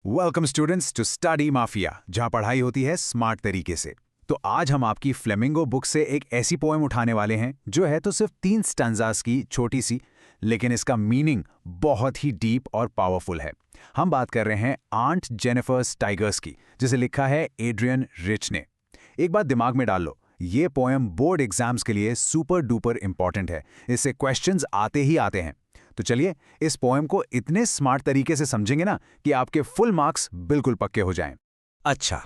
Welcome students to study mafia, जहां पढ़ाई होती है स्मार्ट तरीके से। तो आज हम आपकी फ्लेमिंगो बुक से एक ऐसी पोएम उठाने वाले हैं जो है तो सिर्फ 3 स्टैंजास की छोटी सी, लेकिन इसका मीनिंग बहुत ही डीप और पावरफुल है। हम बात कर रहे हैं आंट जेनिफर्स टाइगर्स की, जिसे लिखा है एड्रियन रिच ने। एक बात दिमाग में डाल लो, ये पोएम बोर्ड एग्जाम्स के लिए सुपर डुपर इंपॉर्टेंट है। इससे क्वेश्चंस आते ही आते हैं। तो चलिए इस पोएम को इतने स्मार्ट तरीके से समझेंगे ना कि आपके फुल मार्क्स बिल्कुल पक्के हो जाएं। अच्छा,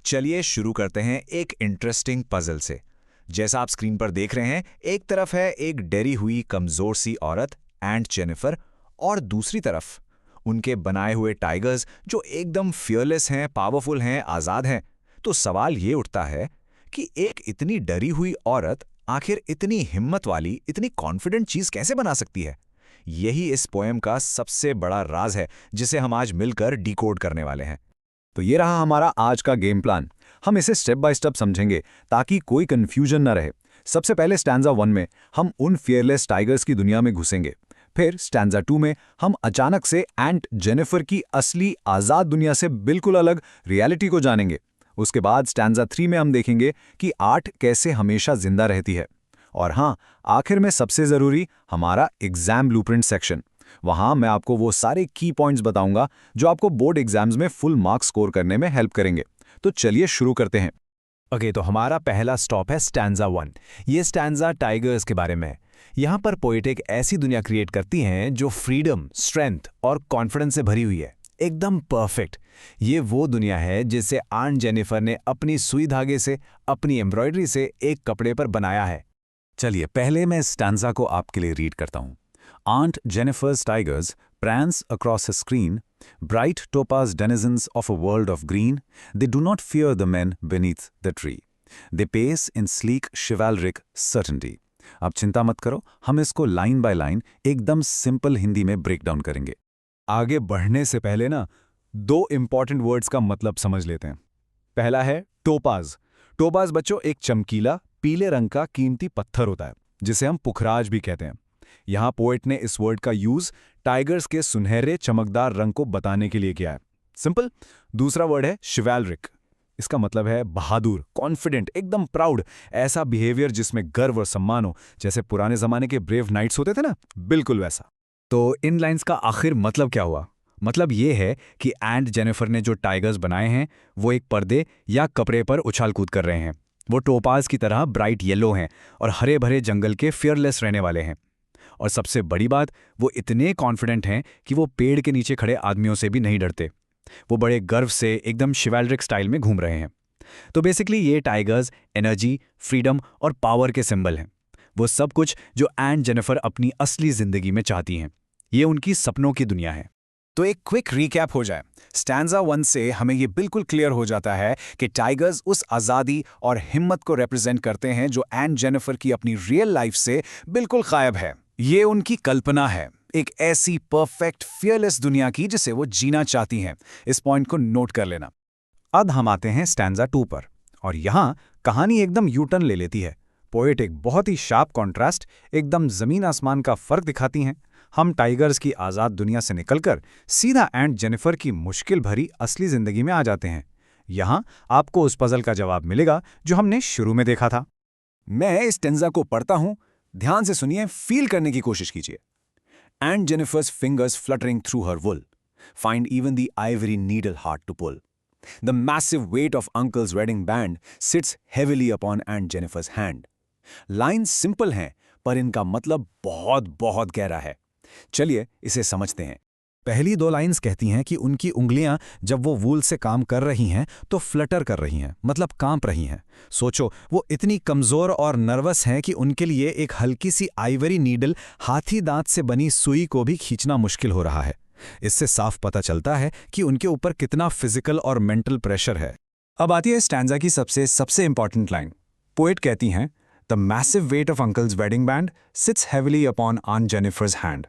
चलिए शुरू करते हैं एक इंटरेस्टिंग पजल से। जैसा आप स्क्रीन पर देख रहे हैं, एक तरफ है एक डरी हुई कमजोर सी औरत एंट जेनिफर, और दूसरी तरफ उनके बनाए हुए टाइगर्स जो एकदम फियरलेस हैं, पावरफुल हैं, आज़ाद हैं। तो सवाल ये उठता है कि एक इतनी डरी हुई औरत आखिर इतनी हिम्मत वाली, इतनी कॉन्फिडेंट चीज़ कैसे बना सकती है? यही इस पोएम का सबसे बड़ा राज है, जिसे हम आज मिलकर डिकोड करने वाले हैं। तो ये रहा हमारा आज का गेम प्लान। हम इसे स्टेप बाय स्टेप समझेंगे ताकि कोई कंफ्यूजन न रहे। सबसे पहले स्टैंजा 1 में हम उन फियरलेस टाइगर्स की दुनिया में घुसेंगे। फिर स्टैंजा 2 में हम अचानक से एंट जेनिफर की असली आज़ाद दुनिया से बिल्कुल अलग रियलिटी को जानेंगे। उसके बाद स्टैंजा 3 में हम देखेंगे कि आर्ट कैसे हमेशा जिंदा रहती है। और हाँ, आखिर में सबसे ज़रूरी हमारा एग्जाम ब्लूप्रिंट सेक्शन। वहाँ मैं आपको वो सारे की पॉइंट्स बताऊंगा जो आपको बोर्ड एग्जाम्स में फुल मार्क्स स्कोर करने में हेल्प करेंगे। तो चलिए शुरू करते हैं। ओके, तो हमारा पहला स्टॉप है स्टैंजा 1। ये स्टैंजा टाइगर्स के बारे में है। यहाँ पर पोएट एक ऐसी दुनिया क्रिएट करती हैं जो फ्रीडम, स्ट्रेंथ और कॉन्फिडेंस से भरी हुई है, एकदम परफेक्ट। ये वो दुनिया है जिसे आंट जेनिफर ने अपनी सुई धागे से, अपनी एम्ब्रॉयडरी से एक कपड़े पर बनाया है। चलिए पहले मैं स्टैंजा को आपके लिए रीड करता हूं। Aunt Jennifer's tigers prance across her screen, bright topaz denizens of a world of green. They do not fear the men beneath the tree. They pace in sleek chivalric certainty. अब चिंता मत करो, हम इसको line by line एकदम simple Hindi में break down करेंगे। आगे बढ़ने से पहले ना 2 इंपॉर्टेंट वर्ड्स का मतलब समझ लेते हैं। पहला है टोपाज। टोपाज बच्चों एक चमकीला पीले रंग का कीमती पत्थर होता है, जिसे हम पुखराज भी कहते हैं। यहाँ पोएट ने इस वर्ड का यूज टाइगर्स के सुनहरे चमकदार रंग को बताने के लिए किया है। सिंपल। दूसरा वर्ड है शिवैलरिक। इसका मतलब है बहादुर, कॉन्फिडेंट, एकदम प्राउड। ऐसा बिहेवियर जिसमें गर्व और सम्मान हो, जैसे पुराने जमाने के ब्रेव नाइट्स होते थे ना, बिल्कुल वैसा। तो इन लाइंस का आखिर मतलब क्या हुआ? मतलब ये है कि एंट जेनिफर ने जो टाइगर्स बनाए हैं वो एक पर्दे या कपड़े पर उछाल कूद कर रहे हैं। वो टोपाज की तरह ब्राइट येलो हैं और हरे भरे जंगल के फियरलेस रहने वाले हैं। और सबसे बड़ी बात, वो इतने कॉन्फिडेंट हैं कि वो पेड़ के नीचे खड़े आदमियों से भी नहीं डरते। वो बड़े गर्व से एकदम शिवैलरिक स्टाइल में घूम रहे हैं। तो बेसिकली ये टाइगर्स एनर्जी, फ्रीडम और पावर के सिंबल हैं। वो सब कुछ जो एंट जेनिफर अपनी असली जिंदगी में चाहती हैं। ये उनकी सपनों की दुनिया है। तो एक क्विक रिकैप हो जाए। स्टैंजा 1 से हमें ये बिल्कुल क्लियर हो जाता है कि टाइगर्स उस आज़ादी और हिम्मत को रिप्रेजेंट करते हैं जो एंट जेनिफर की अपनी रियल लाइफ से बिल्कुल गायब है। ये उनकी कल्पना है, एक ऐसी परफेक्ट फियरलेस दुनिया की जिसे वो जीना चाहती हैं। इस पॉइंट को नोट कर लेना। अब हम आते हैं स्टैंजा 2 पर, और यहाँ कहानी एकदम यू टर्न ले लेती है। पोएट एक बहुत ही शार्प कॉन्ट्रास्ट, एकदम जमीन आसमान का फर्क दिखाती हैं। हम टाइगर्स की आज़ाद दुनिया से निकलकर सीधा एंट जेनिफर की मुश्किल भरी असली जिंदगी में आ जाते हैं। यहाँ आपको उस पजल का जवाब मिलेगा जो हमने शुरू में देखा था। मैं इस स्टैंजा को पढ़ता हूं, ध्यान से सुनिए, फील करने की कोशिश कीजिए। Aunt Jennifer's fingers fluttering through her wool find even the ivory needle hard to pull. The massive weight of Uncle's wedding band sits heavily upon Aunt Jennifer's hand. Line simple हैं, पर इनका मतलब बहुत बहुत गहरा है। चलिए इसे समझते हैं। पहली 2 लाइन्स कहती हैं कि उनकी उंगलियां जब वो वूल से काम कर रही हैं तो फ्लटर कर रही हैं, मतलब कांप रही हैं। सोचो, वो इतनी कमज़ोर और नर्वस हैं कि उनके लिए एक हल्की सी आइवरी नीडल हाथी दांत से बनी सुई को भी खींचना मुश्किल हो रहा है। इससे साफ पता चलता है कि उनके ऊपर कितना फिजिकल और मेंटल प्रेशर है। अब आती है स्टैंजा की सबसे इंपॉर्टेंट लाइन। पोएट कहती हैं, the massive weight of uncle's wedding band sits heavily upon aunt Jennifer's hand.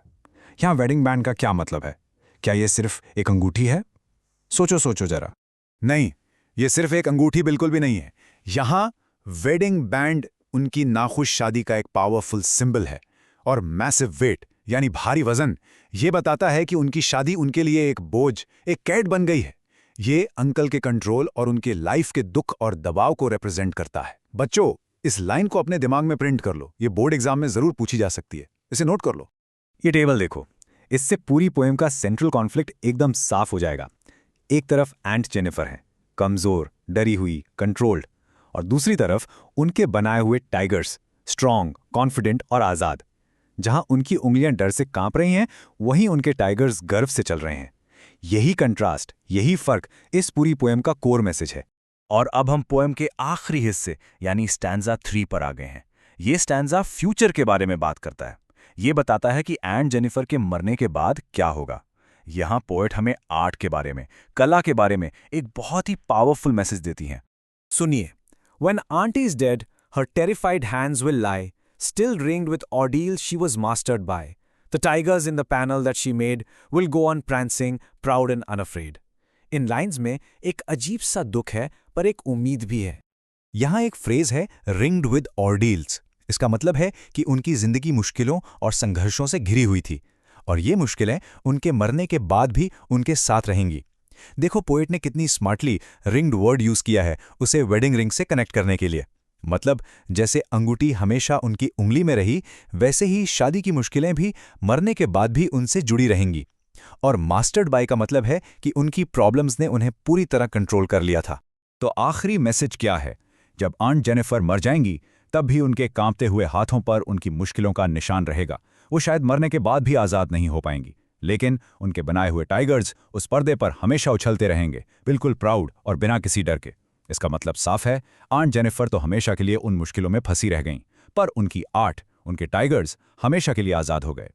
यहाँ वेडिंग बैंड का क्या मतलब है? क्या ये सिर्फ एक अंगूठी है? सोचो जरा। नहीं, ये सिर्फ एक अंगूठी बिल्कुल भी नहीं है। यहाँ वेडिंग बैंड उनकी नाखुश शादी का एक पावरफुल सिंबल है। और मैसिव वेट यानी भारी वजन, ये बताता है कि उनकी शादी उनके लिए एक बोझ, एक कैद बन गई है। ये अंकल के कंट्रोल और उनके लाइफ के दुख और दबाव को रिप्रेजेंट करता है। बच्चों, इस लाइन को अपने दिमाग में प्रिंट कर लो, ये बोर्ड एग्जाम में जरूर पूछी जा सकती है, इसे नोट कर लो। ये टेबल देखो, इससे पूरी पोएम का सेंट्रल कॉन्फ्लिक्ट एकदम साफ हो जाएगा। एक तरफ एंट जेनिफर है, कमजोर, डरी हुई, कंट्रोल्ड, और दूसरी तरफ उनके बनाए हुए टाइगर्स, स्ट्रॉन्ग, कॉन्फिडेंट और आज़ाद। जहां उनकी उंगलियां डर से कांप रही हैं, वहीं उनके टाइगर्स गर्व से चल रहे हैं। यही कंट्रास्ट, यही फर्क इस पूरी पोएम का कोर मैसेज है। और अब हम पोएम के आखिरी हिस्से यानी स्टैंजा 3 पर आ गए हैं। ये स्टैंजा फ्यूचर के बारे में बात करता है। ये बताता है कि एंट जेनिफर के मरने के बाद क्या होगा। यहाँ पोएट हमें आर्ट के बारे में, कला के बारे में एक बहुत ही पावरफुल मैसेज देती हैं। सुनिए, When auntie is dead, her terrified hands will lie, still ringed with ordeal she was mastered by. The tigers in the panel that she made will go on prancing, proud and unafraid. In lines में एक अजीब सा दुख है, पर एक उम्मीद भी है। यहाँ एक फ्रेज है, रिंग्ड विद ऑर्डील्स। इसका मतलब है कि उनकी जिंदगी मुश्किलों और संघर्षों से घिरी हुई थी, और ये मुश्किलें उनके मरने के बाद भी उनके साथ रहेंगी। देखो, पोएट ने कितनी स्मार्टली रिंग्ड वर्ड यूज किया है उसे वेडिंग रिंग से कनेक्ट करने के लिए। मतलब जैसे अंगूठी हमेशा उनकी उंगली में रही, वैसे ही शादी की मुश्किलें भी मरने के बाद भी उनसे जुड़ी रहेंगी। और मास्टर्ड बाय का मतलब है कि उनकी प्रॉब्लम्स ने उन्हें पूरी तरह कंट्रोल कर लिया था। तो आखिरी मैसेज क्या है? जब आंट जेनिफर मर जाएंगी, तब भी उनके कांपते हुए हाथों पर उनकी मुश्किलों का निशान रहेगा। वो शायद मरने के बाद भी आज़ाद नहीं हो पाएंगी, लेकिन उनके बनाए हुए टाइगर्स उस पर्दे पर हमेशा उछलते रहेंगे, बिल्कुल प्राउड और बिना किसी डर के। इसका मतलब साफ है, आंट जेनिफर तो हमेशा के लिए उन मुश्किलों में फंसी रह गईं, पर उनकी आर्ट, उनके टाइगर्स हमेशा के लिए आज़ाद हो गए।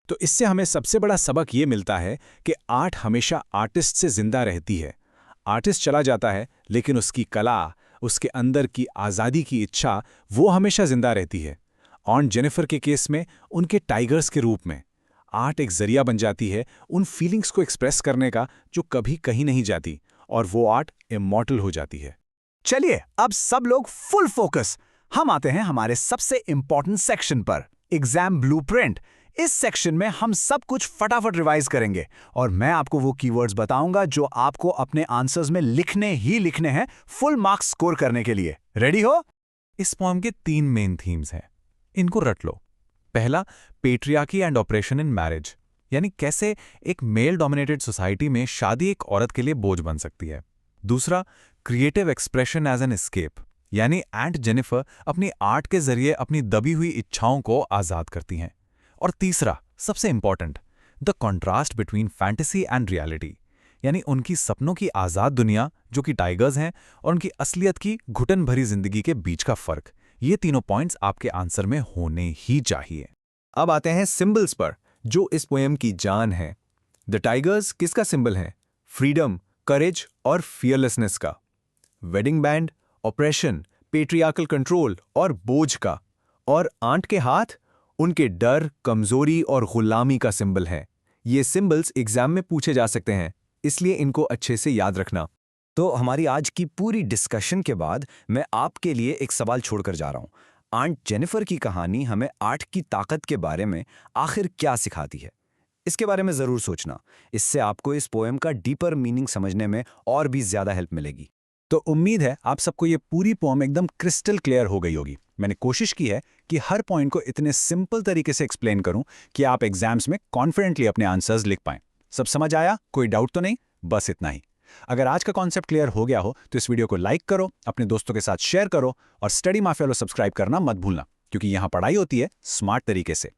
तो इससे हमें सबसे बड़ा सबक ये मिलता है कि आर्ट हमेशा आर्टिस्ट से जिंदा रहती है। आर्टिस्ट चला जाता है, लेकिन उसकी कला, उसके अंदर की आज़ादी की इच्छा, वो हमेशा जिंदा रहती है। आंट जेनिफर के केस में उनके टाइगर्स के रूप में आर्ट एक जरिया बन जाती है उन फीलिंग्स को एक्सप्रेस करने का जो कभी कहीं नहीं जाती, और वो आर्ट इमॉर्टल हो जाती है। चलिए, अब सब लोग फुल फोकस। हम आते हैं हमारे सबसे इंपॉर्टेंट सेक्शन पर, एग्जाम ब्लूप्रिंट। इस सेक्शन में हम सब कुछ फटाफट रिवाइज करेंगे, और मैं आपको वो कीवर्ड्स बताऊंगा जो आपको अपने आंसर्स में लिखने ही लिखने हैं, फुल मार्क्स स्कोर करने के लिए। रेडी हो? इस पोएम के 3 मेन थीम्स हैं, इनको रट लो। पहला, patriarchy and operation in marriage, यानी कैसे एक मेल डोमिनेटेड सोसाइटी में शादी एक औरत के लिए बोझ बन सकती है। दूसरा, creative expression as an escape, यानी एंट जेनिफर अपनी आर्ट के जरिए अपनी दबी हुई इच्छाओं को आज़ाद करती हैं। और तीसरा, सबसे important, the contrast between fantasy and reality, यानी उनकी सपनों की आज़ाद दुनिया जो कि टाइगर्स हैं, और उनकी असलियत की घुटन भरी जिंदगी के बीच का फर्क। ये तीनों पॉइंट्स आपके आंसर में होने ही चाहिए। अब आते हैं सिंबल्स पर, जो इस पोएम की जान है। द टाइगर्स किसका सिंबल है? फ्रीडम, करेज और फियरलेसनेस का। Wedding band, operation, patriarchal control और बोझ का। और आंट के हाथ, उनके डर, कमजोरी और गुलामी का सिंबल है। ये सिंबल्स एग्जाम में पूछे जा सकते हैं, इसलिए इनको अच्छे से याद रखना। तो हमारी आज की पूरी डिस्कशन के बाद मैं आपके लिए एक सवाल छोड़कर जा रहा हूं। आंट जेनिफर की कहानी हमें आर्ट की ताकत के बारे में आखिर क्या सिखाती है? इसके बारे में जरूर सोचना। इससे आपको इस पोएम का डीपर मीनिंग समझने में और भी ज्यादा हेल्प मिलेगी। तो उम्मीद है आप सबको ये पूरी पोएम एकदम क्रिस्टल क्लियर हो गई होगी। मैंने कोशिश की है कि हर पॉइंट को इतने सिंपल तरीके से एक्सप्लेन करूं कि आप एग्जाम्स में कॉन्फिडेंटली अपने आंसर्स लिख पाएं। सब समझ आया? कोई डाउट तो नहीं? बस इतना ही। अगर आज का कॉन्सेप्ट क्लियर हो गया हो तो इस वीडियो को लाइक करो, अपने दोस्तों के साथ शेयर करो, और स्टडी माफिया को सब्सक्राइब करना मत भूलना, क्योंकि यहाँ पढ़ाई होती है स्मार्ट तरीके से।